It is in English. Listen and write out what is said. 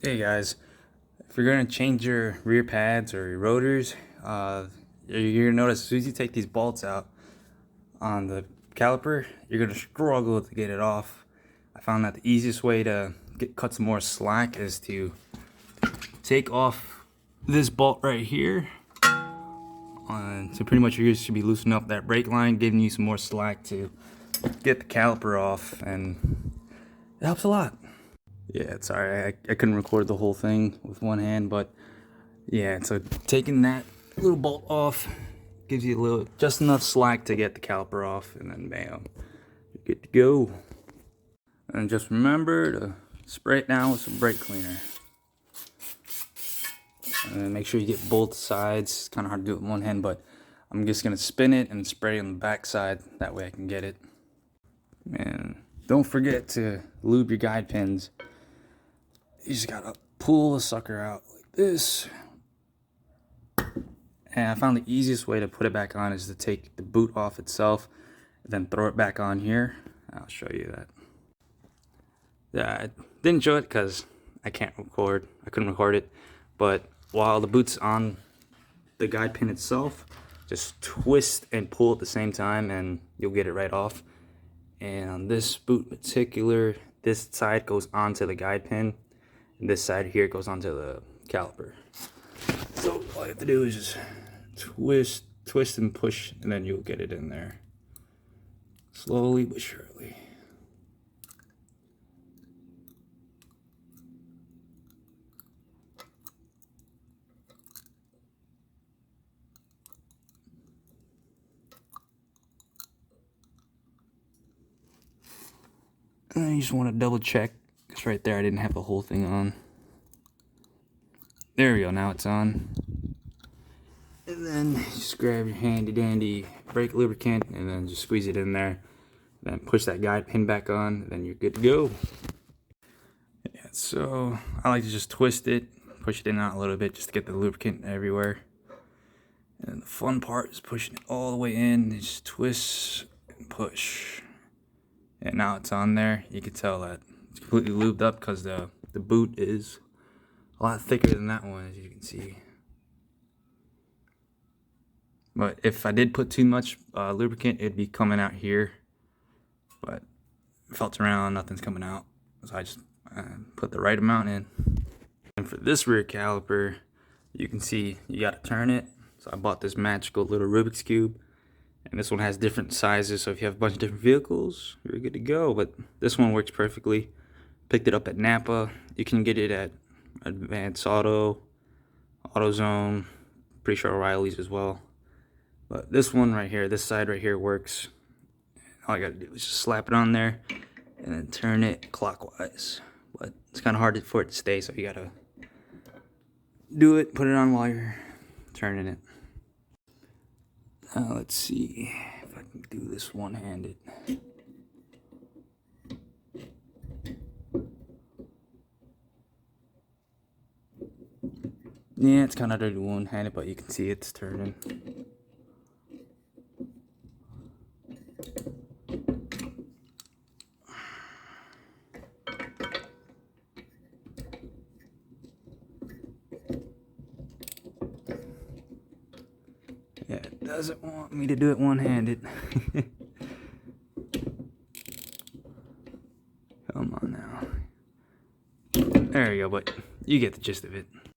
Hey guys, if you're gonna change your rear pads or your rotors, you're gonna notice as soon as you take these bolts out on the caliper, you're gonna struggle to get it off. I found that the easiest way to cut some more slack is to take off this bolt right here. So pretty much you should be loosening up that brake line, giving you some more slack to get the caliper off, and it helps a lot. Yeah, sorry, I couldn't record the whole thing with one hand, but yeah, so taking that little bolt off gives you just enough slack to get the caliper off, and then bam, you're good to go. And just remember to spray it down with some brake cleaner. And make sure you get both sides. It's kind of hard to do it with one hand, but I'm just gonna spin it and spray it on the back side. That way I can get it. And don't forget to lube your guide pins. You just gotta pull the sucker out like this. And I found the easiest way to put it back on is to take the boot off itself, and then throw it back on here. I'll show you that. Yeah, I didn't show it because I couldn't record it. But while the boot's on the guide pin itself, just twist and pull at the same time and you'll get it right off. And on this boot in particular, this side goes onto the guide pin, and this side here goes onto the caliper. So all you have to do is just twist and push, and then you'll get it in there. Slowly but surely. And then you just want to double check, because right there I didn't have the whole thing on. There we go, now it's on. And then just grab your handy dandy brake lubricant and then just squeeze it in there. Then push that guide pin back on, and then you're good to go. Yeah, so I like to just twist it, push it in and out a little bit just to get the lubricant everywhere. And the fun part is pushing it all the way in, and just twist and push. And now it's on there. You can tell that it's completely lubed up because the boot is a lot thicker than that one, as you can see. But if I did put too much lubricant, it'd be coming out here. But felt around, nothing's coming out. So I just put the right amount in. And for this rear caliper, you can see you got to turn it. So I bought this magical little Rubik's Cube. And this one has different sizes, so if you have a bunch of different vehicles, you're good to go. But this one works perfectly. Picked it up at Napa. You can get it at Advance Auto, AutoZone, pretty sure O'Reilly's as well. But this one right here, this side right here works. All I gotta do is just slap it on there and then turn it clockwise. But it's kind of hard for it to stay, so you gotta do it, put it on while you're turning it. Now let's see if I can do this one-handed. Yeah, it's kind of hard to do one-handed, but you can see it's turning. Yeah, it doesn't want me to do it one-handed. Come on now. There you go, but you get the gist of it.